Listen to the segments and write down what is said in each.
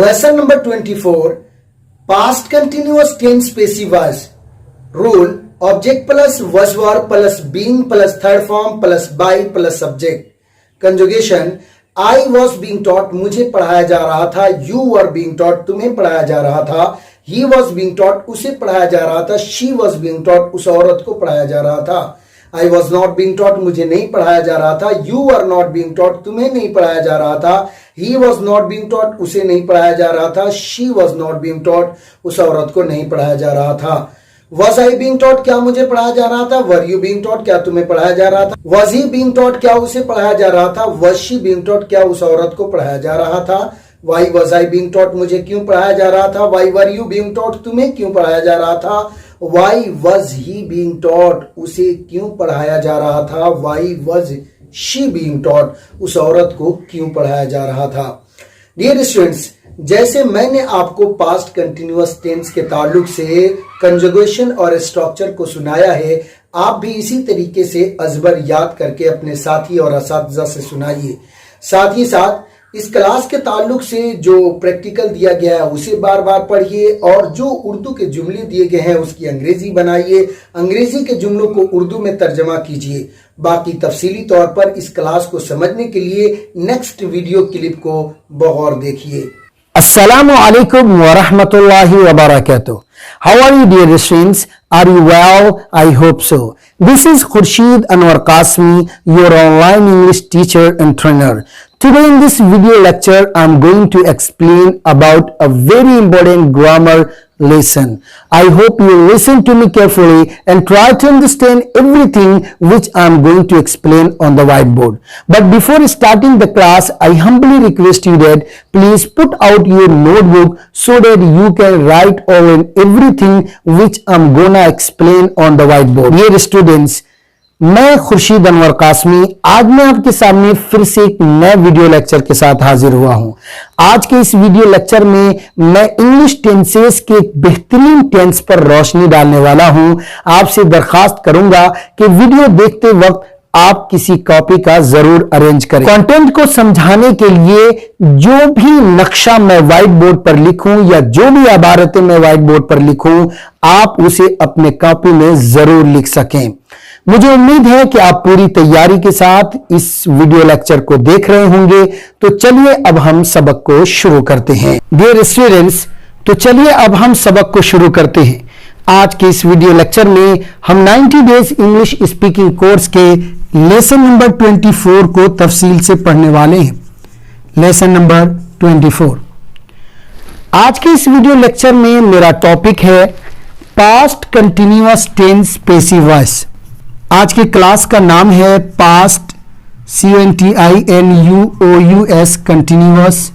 Lesson number 24, past continuous tense passive voice. Rule: object plus was verb plus being plus third form plus by plus subject. Conjugation: I was being taught, मुझे पढ़ाया जा रहा था. You were being taught, तुम्हें पढ़ाया जा रहा था. He was being taught, उसे पढ़ाया जा रहा था. She was being taught, उस औरत को पढ़ाया जा रहा था. I was not being taught, मुझे नहीं पढ़ाया जा रहा था. You were not being taught, तुम्हें नहीं पढ़ाया जा रहा था. He was not being taught, उसे नहीं पढ़ाया जा रहा था. She was not being taught, उस औरत को नहीं पढ़ाया जा रहा था. Was I being taught, क्या मुझे पढ़ाया जा रहा था. Were you being taught, क्या तुम्हें पढ़ाया जा रहा था. Was he being taught, क्या उसे पढ़ाया जा रहा था. Was she being taught, क्या उस औरत को पढ़ाया जा रहा था. Why was I being taught, मुझे क्यों पढ़ाया जा रहा था. Why were you being taught, तुम्हें क्यों पढ़ाया जा रहा था. Why was he being taught, उसे क्यों पढ़ाया जा रहा था. Why was she being taught, उस औरत को क्यों पढ़ाया जा रहा था. डियर स्टूडेंट्स, जैसे मैंने आपको पास्ट कंटिन्यूअस टेंस के ताल्लुक से कंजुगेशन और स्ट्रक्चर को सुनाया है, आप भी इसी तरीके से अजबर याद करके अपने साथी और असातिज़ा से सुनाइए. साथ ही साथ इस क्लास के ताल्लुक से जो प्रैक्टिकल दिया गया है उसे बार बार पढ़िए और जो उर्दू के जुमले दिए गए हैं उसकी अंग्रेजी बनाइए. अंग्रेजी के जुमलों को उर्दू में तर्जमा कीजिए. बाकी तफसीली तौर पर इस क्लास को समझने के लिए नेक्स्ट वीडियो क्लिप को बगौर देखिए. Assalamu alaikum wa rahmatullahi wa barakatuh. How are you, dear students? Are you well? I hope so. This is Khurshid Anwar Qasmi, your online English teacher and trainer. Today in this video lecture, I am going to explain about a very important grammar lesson. I hope you listen to me carefully and try to understand everything which I am going to explain on the whiteboard. But before starting the class, I humbly request you that please put out your notebook so that you can write all and everything which I am gonna explain on the whiteboard. Dear students, मैं खुर्शीद अनवर कासमी आज मैं आपके सामने फिर से एक नए video lecture के साथ हाजिर हुआ हूं. आज के इस वीडियो लेक्चर में मैं इंग्लिश टेंसेस के एक बेहतरीन टेंस पर रोशनी डालने वाला हूं. आपसे दरखास्त करूंगा कि वीडियो देखते वक्त आप किसी कॉपी का जरूर अरेंज करें. कंटेंट को समझाने के लिए जो भी नक्शा मैं व्हाइट बोर्ड पर लिखूं या जो भी इबारतें मैं व्हाइट बोर्ड पर लिखूं, आप उसे अपने कॉपी में जरूर लिख सकें. मुझे उम्मीद है कि आप पूरी तैयारी के साथ इस वीडियो लेक्चर को देख रहे होंगे. तो चलिए अब हम सबक को शुरू करते हैं. डियर स्टूडेंट्स, तो चलिए अब हम सबक को शुरू करते हैं. आज के इस वीडियो लेक्चर में हम 90 डेज इंग्लिश स्पीकिंग कोर्स के लेसन नंबर 24 को तफसील से पढ़ने वाले हैं. Lesson number 24. आज के इस वीडियो लेक्चर में मेरा टॉपिक है past continuous tense passive voice. आज की क्लास का नाम है past CONTINUOUS continuous,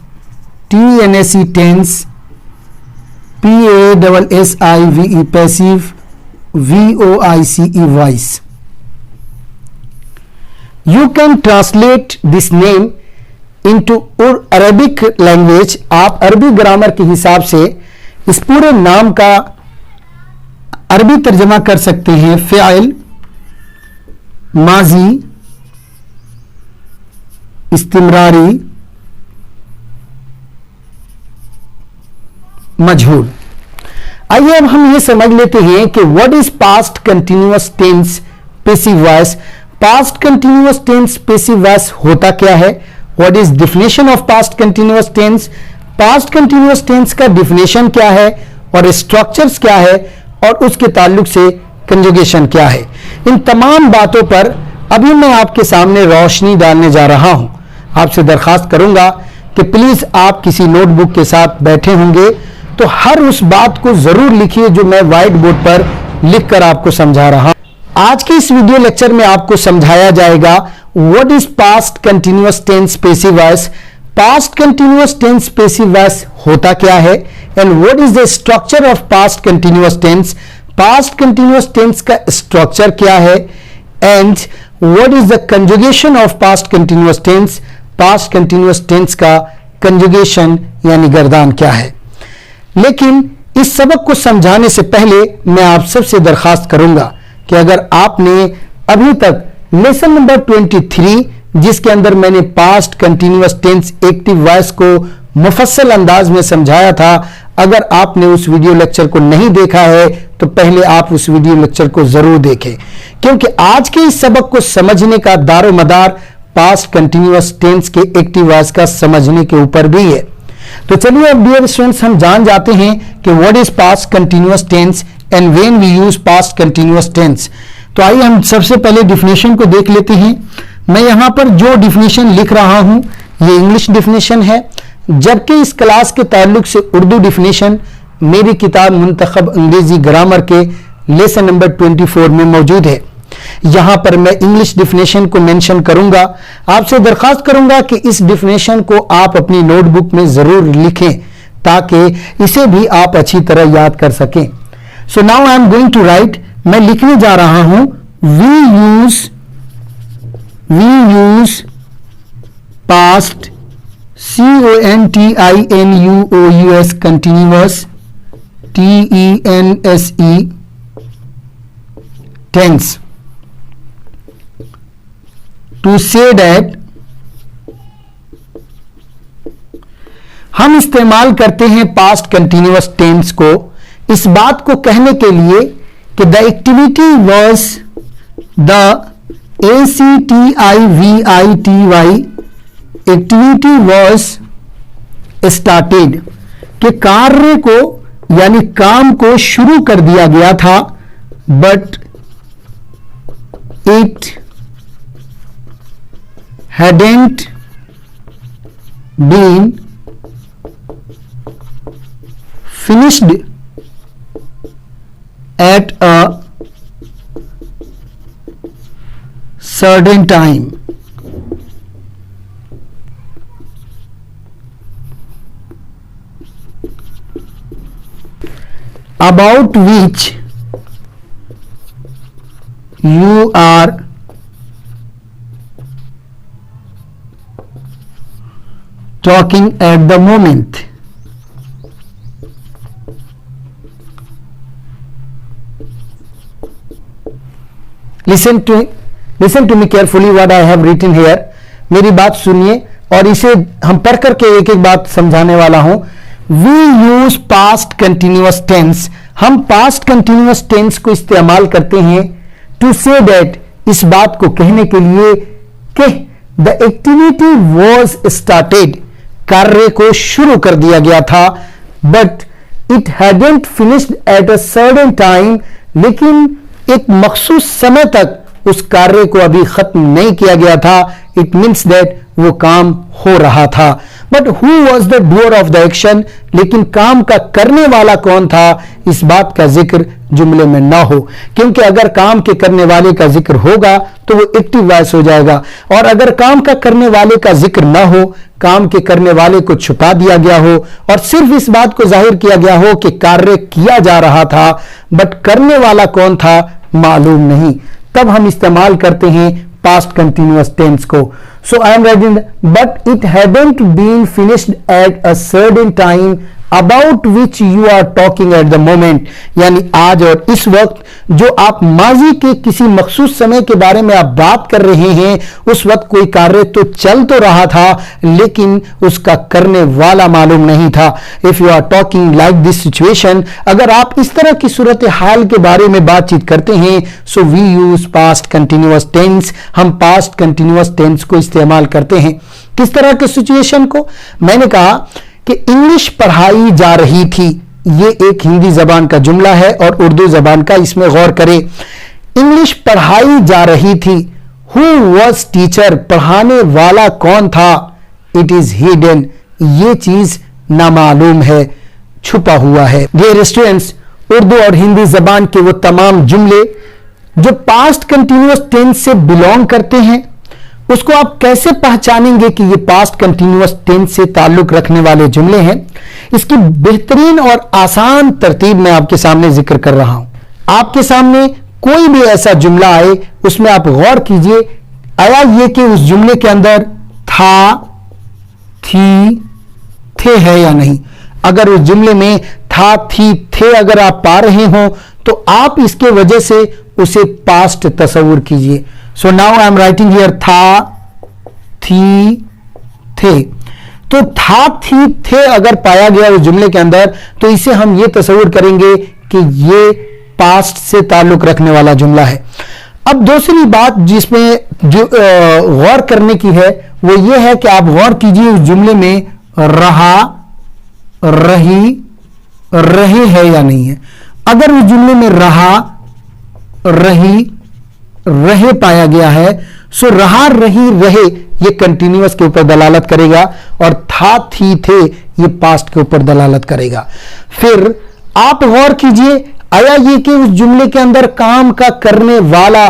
TNSE tense, PASSIVE passive, VOICE voice. You can translate this name into Arabic language. आप अरबी ग्रामर के हिसाब से इस पूरे नाम का अरबी तर्जमा कर सकते हैं. फ़िआल, माजी, इस्तिमरारी, मजहूल. आइए अब हम ये समझ लेते हैं कि what is past continuous tense passive voice. Past continuous tense passive voice होता क्या है. What is definition of past continuous tense. Past continuous tense का डिफिनेशन क्या है और स्ट्रक्चर्स क्या है और उसके ताल्लुक से कंजुगेशन क्या है. इन तमाम बातों पर अभी मैं आपके सामने रोशनी डालने जा रहा हूं. आपसे दरखास्त करूंगा कि प्लीज आप किसी नोटबुक के साथ बैठे होंगे तो हर उस बात को जरूर लिखिए जो मैं व्हाइट बोर्ड पर लिखकर आपको समझा रहा हूं. आज के इस वीडियो लेक्चर में आपको समझाया जाएगा what is past continuous tense passive voice. Past continuous tense passive voice होता क्या है and what is the structure of past continuous tense. Past continuous tense का स्ट्रक्चर क्या है and what is the conjugation of past continuous tense. Past continuous tense का conjugation यानी गर्दान क्या है. लेकिन इस सबक को समझाने से पहले मैं आप सबसे दरखास्त करूंगा कि अगर आपने अभी तक लेसन नंबर 23 जिसके अंदर मैंने past continuous tense active voice को मुफस्सल अंदाज में समझाया था। अगर आपने उस वीडियो लेक्चर को नहीं देखा है तो पहले आप उस वीडियो लेक्चर को जरूर देखें, क्योंकि आज के इस सबक को समझने का दारोमदार पास्ट कंटिन्यूअस टेंस के एक्टिव वॉइस का समझने के ऊपर भी है। तो चलिए अब डियर स्टूडेंट्स हम जान जाते हैं कि what is past continuous tense and when we use past continuous tense. तो आइए हम सबसे पहले डिफिनेशन को देख लेते हैं। मैं यहां पर जो डिफिनेशन लिख रहा हूं ये इंग्लिश डिफिनेशन है, जबकि इस क्लास के ताल्लुक से उर्दू डिफिनेशन मेरी किताब मुंतखब अंग्रेजी ग्रामर के लेसन नंबर 24 में मौजूद है। यहां पर मैं इंग्लिश डिफिनेशन को मेंशन करूंगा। आपसे दरखास्त करूंगा कि इस डिफिनेशन को आप अपनी नोटबुक में जरूर लिखें ताकि इसे भी आप अच्छी तरह याद कर सकें। So now I am going to write, मैं लिखने जा रहा हूं we use past CONTINUOUS continuous TENSE tense to say that हम इस्तेमाल करते हैं पास्ट कंटिन्यूअस टेंस को इस बात को कहने के लिए कि the activity was the ACTIVITY activity was started कि कार्य को यानी काम को शुरू कर दिया गया था, but it hadn't been finished at a certain time. About which you are talking at the moment. Listen to me carefully what I have written here. मेरी बात सुनिए और इसे हम पढ़ करके एक एक बात समझाने वाला हूं। We use past continuous tense, हम past continuous tense को इस्तेमाल करते हैं to say that, इस बात को कहने के लिए कि the activity was started, कार्य को शुरू कर दिया गया था, but it hadn't finished at a certain time, लेकिन एक मखसूस समय तक उस कार्य को अभी खत्म नहीं किया गया था। इट मीन्स दैट वो काम हो रहा था, but who was the doer of the action, लेकिन काम का करने वाला कौन था इस बात का जिक्र जुमले में ना हो, क्योंकि अगर काम के करने वाले का जिक्र होगा तो वो एक्टिव वॉइस हो जाएगा, और अगर काम का करने वाले का जिक्र ना हो, काम के करने वाले को छुपा दिया गया हो और सिर्फ इस बात को जाहिर किया गया हो कि कार्य किया जा रहा था बट करने वाला कौन था मालूम नहीं, तब हम इस्तेमाल करते हैं पास्ट कंटिन्यूअस टेंस को। So I am writing but it hadn't been finished at a certain time about which you are talking at the moment, यानी आज और इस वक्त जो आप माजी के किसी मखसूस समय के बारे में आप बात कर रहे हैं, उस वक्त कोई कार्य तो चल तो रहा था लेकिन उसका करने वाला मालूम नहीं था। If you are talking like this situation, अगर आप इस तरह की सूरत हाल के बारे में बातचीत करते हैं, so we use past continuous tense, हम पास्ट कंटिन्यूअस टेंस को इस्तेमाल करते हैं। किस तरह के सिचुएशन को? मैंने कहा कि इंग्लिश पढ़ाई जा रही थी, ये एक हिंदी जबान का जुमला है और उर्दू जबान का, इसमें गौर करें। इंग्लिश पढ़ाई जा रही थी, हु वॉज टीचर, पढ़ाने वाला कौन था, इट इज हिडन, ये चीज नामालूम है, छुपा हुआ है। डियर स्टूडेंट्स, उर्दू और हिंदी जबान के वो तमाम जुमले जो पास्ट कंटिन्यूअस टेंस से बिलोंग करते हैं, उसको आप कैसे पहचानेंगे कि ये पास्ट कंटिन्यूअस टेंस से ताल्लुक रखने वाले जुमले हैं? इसकी बेहतरीन और आसान तरतीब मैं आपके सामने जिक्र कर रहा हूं। आपके सामने कोई भी ऐसा जुमला आए, उसमें आप गौर कीजिए, आया ये कि उस जुमले के अंदर था, थी, थे है या नहीं। अगर उस जुमले में था, थी, थे अगर आप पा रहे हो तो आप इसके वजह से उसे पास्ट तस्वुर कीजिए। सो now I am writing here था, थी, थे। तो था, थी, थे अगर पाया गया उस जुमले के अंदर, तो इसे हम ये तस्वीर करेंगे कि ये पास्ट से ताल्लुक रखने वाला जुमला है। अब दूसरी बात जिसमें जो गौर करने की है वो ये है कि आप गौर कीजिए उस जुमले में रहा, रही, रहे है या नहीं है। अगर उस जुमले में रहा, रही, रहे पाया गया है, सो रहा, रही, रहे ये कंटिन्यूअस के ऊपर दलालत करेगा और था, थी, थे ये पास्ट के ऊपर दलालत करेगा। फिर आप गौर कीजिए, आया ये कि उस जुमले के अंदर काम का करने वाला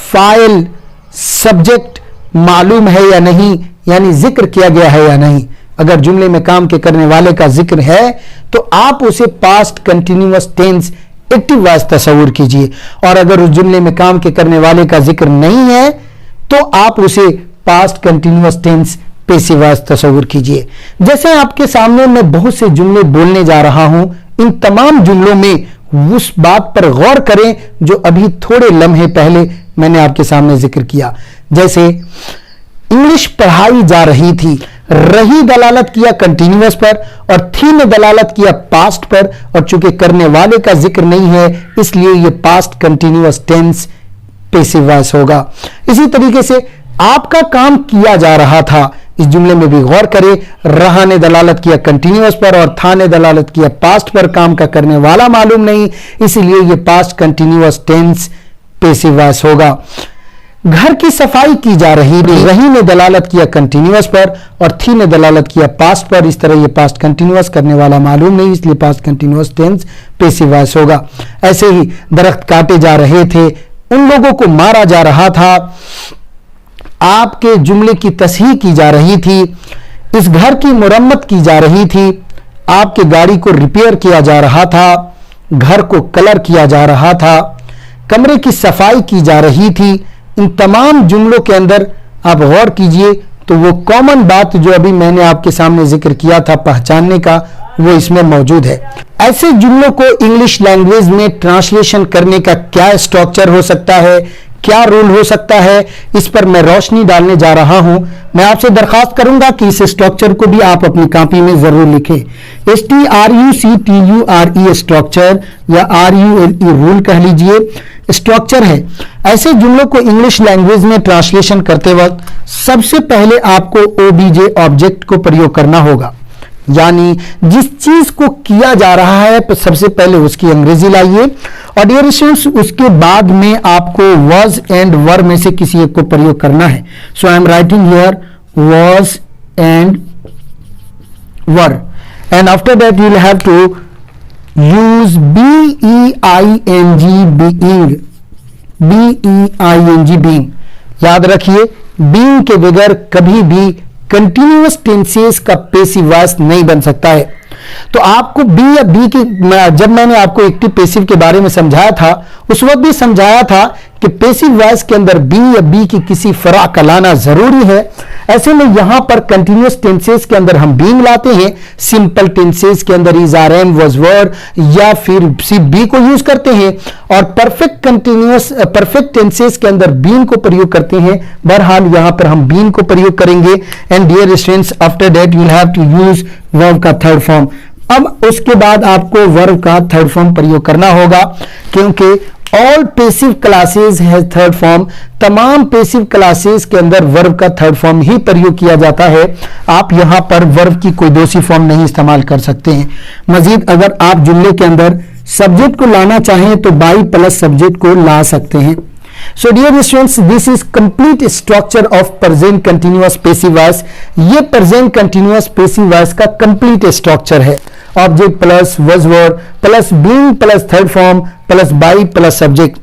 फाइल सब्जेक्ट मालूम है या नहीं, यानी जिक्र किया गया है या नहीं। अगर जुमले में काम के करने वाले का जिक्र है तो आप उसे past continuous tense active voice तस्वीर कीजिए, और अगर उस जुमले में काम के करने वाले का जिक्र नहीं है तो आप उसे past continuous tense passive voice तस्वीर कीजिए। जैसे आपके सामने मैं बहुत से जुमले बोलने जा रहा हूं, इन तमाम जुमलों में उस बात पर गौर करें जो अभी थोड़े लम्हे पहले मैंने आपके सामने जिक्र किया। जैसे इंग्लिश पढ़ाई जा रही थी, रही दलालत किया कंटिन्यूअस पर और थी ने दलालत किया पास्ट पर, और चूंकि करने वाले का जिक्र नहीं है इसलिए यह past continuous tense passive voice होगा। इसी तरीके से आपका काम किया जा रहा था, इस जुमले में भी गौर करें, रहा ने दलालत किया कंटिन्यूअस पर और था ने दलालत किया पास्ट पर, काम का करने वाला मालूम नहीं, इसलिए यह past continuous tense passive voice होगा। घर की सफाई की जा रही थी, रही ने दलालत किया कंटिन्यूअस पर और थी ने दलालत किया पास्ट पर, इस तरह ये पास्ट कंटिन्यूअस करने वाला मालूम नहीं, इसलिए past continuous tense passive voice होगा। ऐसे ही दरख्त काटे जा रहे थे, उन लोगों को मारा जा रहा था, आपके जुमले की तस्हीह की जा रही थी, इस घर की मुरम्मत की जा रही थी, आपके गाड़ी को रिपेयर किया जा रहा था, घर को कलर किया जा रहा था, कमरे की सफाई की जा रही थी। इन तमाम जुमलों के अंदर आप गौर कीजिए तो वो कॉमन बात जो अभी मैंने आपके सामने जिक्र किया था पहचानने का, वो इसमें मौजूद है। ऐसे जुमलों को इंग्लिश लैंग्वेज में ट्रांसलेशन करने का क्या स्ट्रक्चर हो सकता है, क्या रूल हो सकता है, इस पर मैं रोशनी डालने जा रहा हूं। मैं आपसे दरखास्त करूंगा कि इस स्ट्रक्चर को भी आप अपनी कॉपी में जरूर लिखें। STRUCTURE स्ट्रक्चर या RULE रूल कह लीजिए, स्ट्रक्चर है। ऐसे जुमलों को इंग्लिश लैंग्वेज में ट्रांसलेशन करते वक्त सबसे पहले आपको OBJ ऑब्जेक्ट को प्रयोग करना होगा, यानी जिस चीज को किया जा रहा है सबसे पहले उसकी अंग्रेजी लाइए और डियर स्टूडेंट्स उसके बाद में आपको was एंड वर में से किसी एक को प्रयोग करना है। So I am writing here was and were and after that you will have to use being। याद रखिए being के बगैर कभी भी कंटिन्यूअस टेंसेस का पैसिव वॉइस नहीं बन सकता है। तो आपको बी या बी की, जब मैंने आपको एक्टिव पैसिव के बारे में समझाया था उस वक्त भी समझाया था कि पैसिव वॉइस के अंदर बी या बी की किसी फरा का लाना जरूरी है। ऐसे में यहां पर कंटिन्यूअस टेंसेस के अंदर हम बीइंग लाते हैं, सिंपल टेंसेस के अंदर is are am was were या फिर सी बी को यूज करते हैं और परफेक्ट टेंसेस के अंदर बीइंग को प्रयोग करते हैं। बहरहाल यहां पर हम बीइंग को प्रयोग करेंगे and dear students after that you will have to use verb का थर्ड फॉर्म। अब उसके बाद आपको वर्ब का थर्ड फॉर्म प्रयोग करना होगा क्योंकि ऑल पैसिव क्लासेस है थर्ड फॉर्म। तमाम पैसिव क्लासेस के अंदर वर्ब का थर्ड फॉर्म ही प्रयोग किया जाता है। आप यहां पर वर्ब की कोई दूसरी फॉर्म नहीं इस्तेमाल कर सकते हैं। मजीद अगर आप जुमले के अंदर सब्जेक्ट को लाना चाहें तो बाई प्लस सब्जेक्ट को ला सकते हैं। So dear students, this is complete structure of present continuous passive voice। ये present continuous passive voice का complete structure है। Object plus was word plus being plus third form plus by plus subject।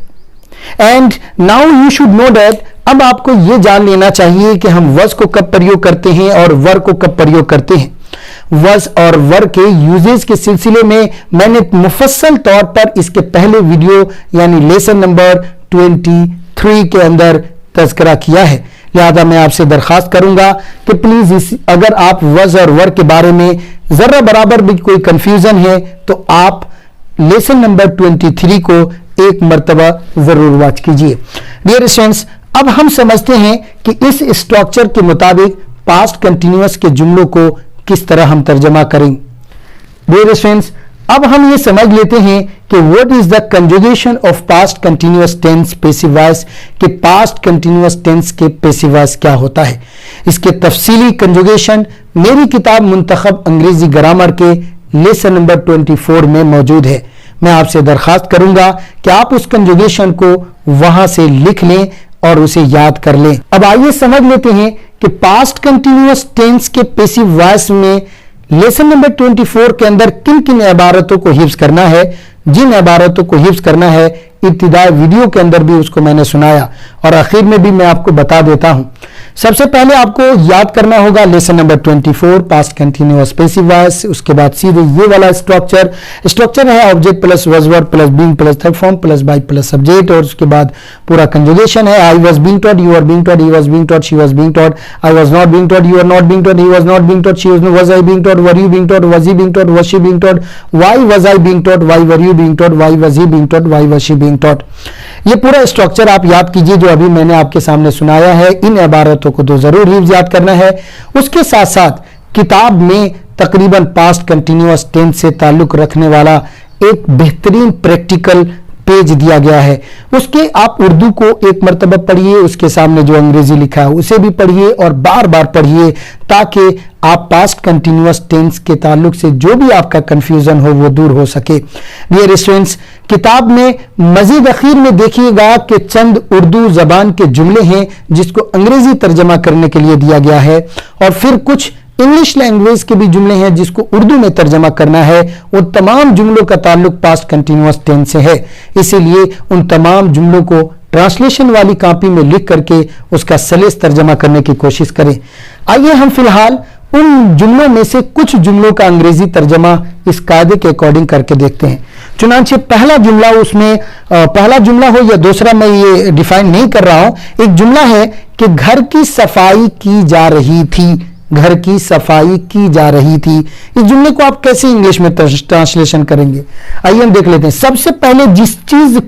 And now you should know that अब आपको ये जान लेना चाहिए कि हम was को कब प्रयोग करते हैं और were को कब प्रयोग करते हैं। was और were के यूजेस के सिलसिले में मैंने मुफस्सल तौर पर इसके पहले वीडियो यानी लेसन नंबर 23 के अंदर तज़किरा किया है। लिहाजा मैं आपसे दरखास्त करूंगा कि प्लीज अगर आप वज और वर के बारे में जरा बराबर भी कोई कंफ्यूजन है तो आप लेसन नंबर 23 को एक मर्तबा जरूर वॉच कीजिए। डियर स्टूडेंट्स, अब हम समझते हैं कि इस स्ट्रक्चर के मुताबिक पास्ट कंटिन्यूअस के जुमलों को किस तरह हम तर्जमा करें। डियर स्टूडेंट्स, अब हम ये समझ लेते हैं कि what is the conjugation of past continuous tense passive voice, कि पास्ट कंटिन्यूअस टेंस के पैसिव वॉइस क्या होता है। इसके तफसीली कंजुगेशन मेरी किताब मुंतखब अंग्रेजी ग्रामर के लेसन नंबर 24 में मौजूद है। मैं आपसे दरखास्त करूंगा कि आप उस कंजुगेशन को वहां से लिख लें और उसे याद कर लें। अब आइए समझ लेते हैं कि पास्ट कंटिन्यूअस टेंस के पैसिव वॉइस में लेसन नंबर 24 के अंदर किन किन इबारतों को हिफ्ज करना है। जिन इबारतों को हिफ्ज करना है इब्तिदाई वीडियो के अंदर भी उसको मैंने सुनाया और आखिर में भी मैं आपको बता देता हूं। सबसे पहले आपको याद करना होगा lesson number 24 past continuous passive voice. उसके बाद सीधे ये वाला स्ट्रक्चर है object plus was verb plus being plus third form plus by plus subject, और उसके बाद पूरा कंजुगेशन है I was being taught, you are being taught, he was being taught, she was being taught, I was not being taught, you are not being taught, he was not being taught, she was I being taught, were you being taught, was he being taught, was she being taught, why was I being taught, why were you being taught, why was he being taught, why was she being taught. ये पूरा structure आप याद कीजिए जो अभी मैंने आपके सामने सुनाया है। इन इबारतों को तो जरूर हिफ्ज याद करना है। उसके साथ साथ किताब में तकरीबन पास्ट कंटिन्यूअस टेंस से ताल्लुक रखने वाला एक बेहतरीन प्रैक्टिकल पेज दिया गया है। उसके आप उर्दू को एक मरतबा पढ़िए, उसके सामने जो अंग्रेजी लिखा है उसे भी पढ़िए और बार बार पढ़िए ताकि आप पास्ट कंटिन्यूअस टेंस के ताल्लुक से जो भी आपका कंफ्यूजन हो वो दूर हो सके। डियर स्टूडेंट्स, किताब में मजीद अखीर में देखिएगा कि चंद उर्दू जबान के जुमले हैं जिसको अंग्रेजी तर्जमा करने के लिए दिया गया है, और फिर कुछ इंग्लिश लैंग्वेज के भी जुमले हैं जिसको उर्दू में तर्जमा करना है। उन तमाम जुमलों का ताल्लुक पास्ट कंटिन्यूअस टेंस से है, इसीलिए उन तमाम जुमलों को ट्रांसलेशन वाली कॉपी में लिख करके उसका सलीस तर्जमा करने की कोशिश करें। आइए हम फिलहाल उन जुमलों में से कुछ जुमलों का अंग्रेजी तर्जमा इस कायदे के अकॉर्डिंग करके देखते हैं। चुनांचे पहला जुमला, उसमें पहला जुमला हो या दूसरा मैं ये डिफाइन नहीं कर रहा हूं। एक जुमला है कि घर की सफाई की जा रही थी, घर की सफाई की जा रही थी। इस जुमले को आप कैसे इंग्लिश में ट्रांसलेशन करेंगे, आइए हम देख लेते हैं। सबसे पहले जिस चीज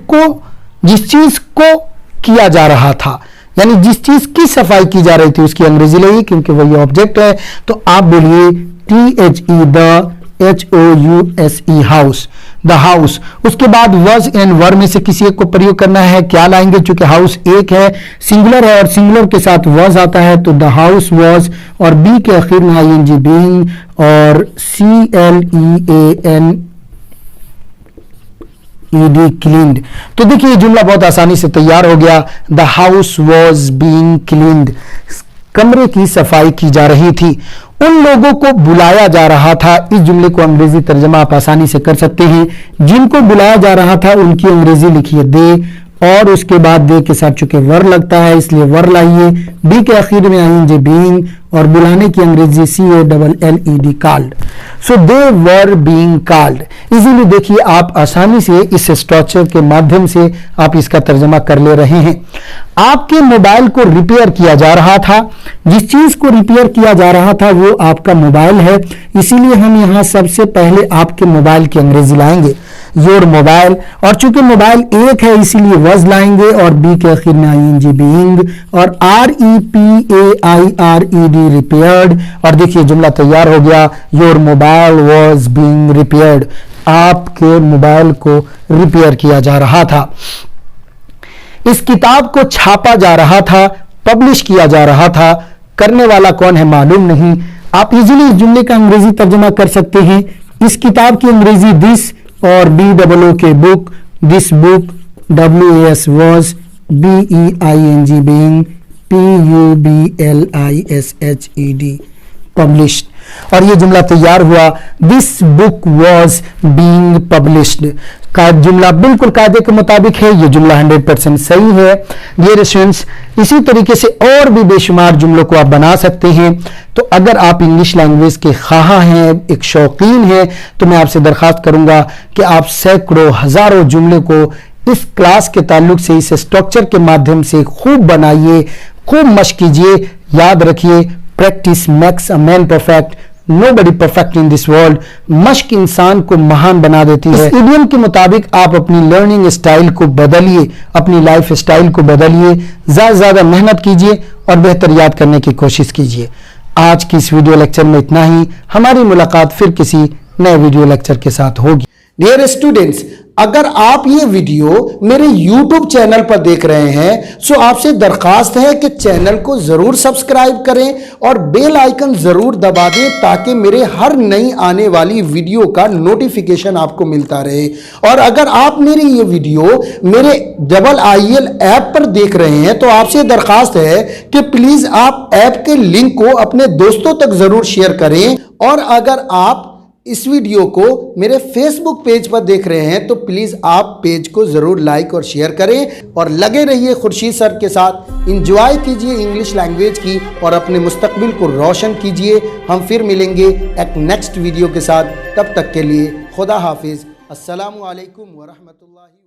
को किया जा रहा था, यानी जिस चीज की सफाई की जा रही थी उसकी अंग्रेजी लगी, क्योंकि वही ऑब्जेक्ट है, तो आप बोलिए THE the HOUSE house, the house. उसके बाद वॉज एंड वर में से किसी एक को प्रयोग करना है। क्या लाएंगे, चूंकि हाउस एक है, सिंगुलर है और सिंगुलर के साथ वॉज आता है, तो द हाउस वॉज, और बी के आखिर में ING बीइंग, और CLEANED क्लीन्ड। तो देखिए ये जुमला बहुत आसानी से तैयार हो गया। The house was being cleaned, कमरे की सफाई की जा रही थी, उन लोगों को बुलाया जा रहा था। इस जुमले को अंग्रेजी तर्जमा आप आसानी से कर सकते हैं। जिनको बुलाया जा रहा था उनकी अंग्रेजी लिखिए दे, और उसके बाद दे के साथ चूंकि वर लगता है इसलिए वर लाइए। बी के आखिर में ING बीइंग, और बुलाने की अंग्रेजी CALLED called. So they were being called. Easily देखिए आप आसानी से इस स्ट्रक्चर के माध्यम से आप इसका तर्जमा कर ले रहे हैं। आपके मोबाइल को रिपेयर किया जा रहा था, जिस चीज को रिपेयर किया जा रहा था वो आपका मोबाइल है, इसीलिए हम यहां सबसे पहले आपके मोबाइल की अंग्रेजी लाएंगे, योर मोबाइल, और चूंकि मोबाइल एक है इसीलिए वॉज लाएंगे, और बी के आखिर में ING बीइंग, और REPAIRED रिपेयर्ड। और देखिए जुमला तैयार हो गया, your mobile was being repaired, आपके मोबाइल को रिपेयर किया जा रहा था। इस किताब को छापा जा रहा था, पब्लिश किया जा रहा था, करने वाला कौन है मालूम नहीं। आप इजीली इस जुमले का अंग्रेजी तर्जुमा कर सकते हैं। इस किताब की अंग्रेजी दिस, और BOO के book, this book, WAS was, BEING being, PUBLISHED published. और ये जुमला तैयार हुआ, this book was being published. का जुमला बिल्कुल कायदे के मुताबिक है, ये जुमला 100% सही है। डियर स्टूडेंट्स, इसी तरीके से और भी बेशुमार जुमलों को आप बना सकते हैं। तो अगर आप इंग्लिश लैंग्वेज के ख्वाहा हैं, एक शौकीन हैं, तो मैं आपसे दरखास्त करूंगा कि आप सैकड़ों हजारों जुमले को इस क्लास के ताल्लुक से इस स्ट्रक्चर के माध्यम से खूब बनाइए, खूब मश्क कीजिए। याद रखिए, practice makes a man perfect, nobody perfect in this world. मश्क इंसान को महान बना देती है। इस इडियम के मुताबिक आप अपनी लर्निंग स्टाइल को बदलिए, अपनी लाइफ स्टाइल को बदलिए, ज्यादा से ज्यादा मेहनत कीजिए और बेहतर याद करने की कोशिश कीजिए। आज की इस वीडियो लेक्चर में इतना ही। हमारी मुलाकात फिर किसी नए वीडियो लेक्चर के साथ होगी। डियर स्टूडेंट्स, अगर आप ये वीडियो मेरे YouTube चैनल पर देख रहे हैं तो आपसे दरखास्त है कि चैनल को जरूर सब्सक्राइब करें और बेल आइकन जरूर दबा दें ताकि मेरे हर नई आने वाली वीडियो का नोटिफिकेशन आपको मिलता रहे। और अगर आप मेरी ये वीडियो मेरे IIL ऐप पर देख रहे हैं तो आपसे दरखास्त है कि प्लीज आप ऐप के लिंक को अपने दोस्तों तक जरूर शेयर करें। और अगर आप इस वीडियो को मेरे फेसबुक पेज पर देख रहे हैं तो प्लीज आप पेज को जरूर लाइक और शेयर करें और लगे रहिए खुर्शीद सर के साथ। एंजॉय कीजिए इंग्लिश लैंग्वेज की और अपने मुस्तकबिल को रोशन कीजिए। हम फिर मिलेंगे एक नेक्स्ट वीडियो के साथ। तब तक के लिए खुदा हाफिज। अस्सलामु अलैकुम व रहमतुल्लाहि।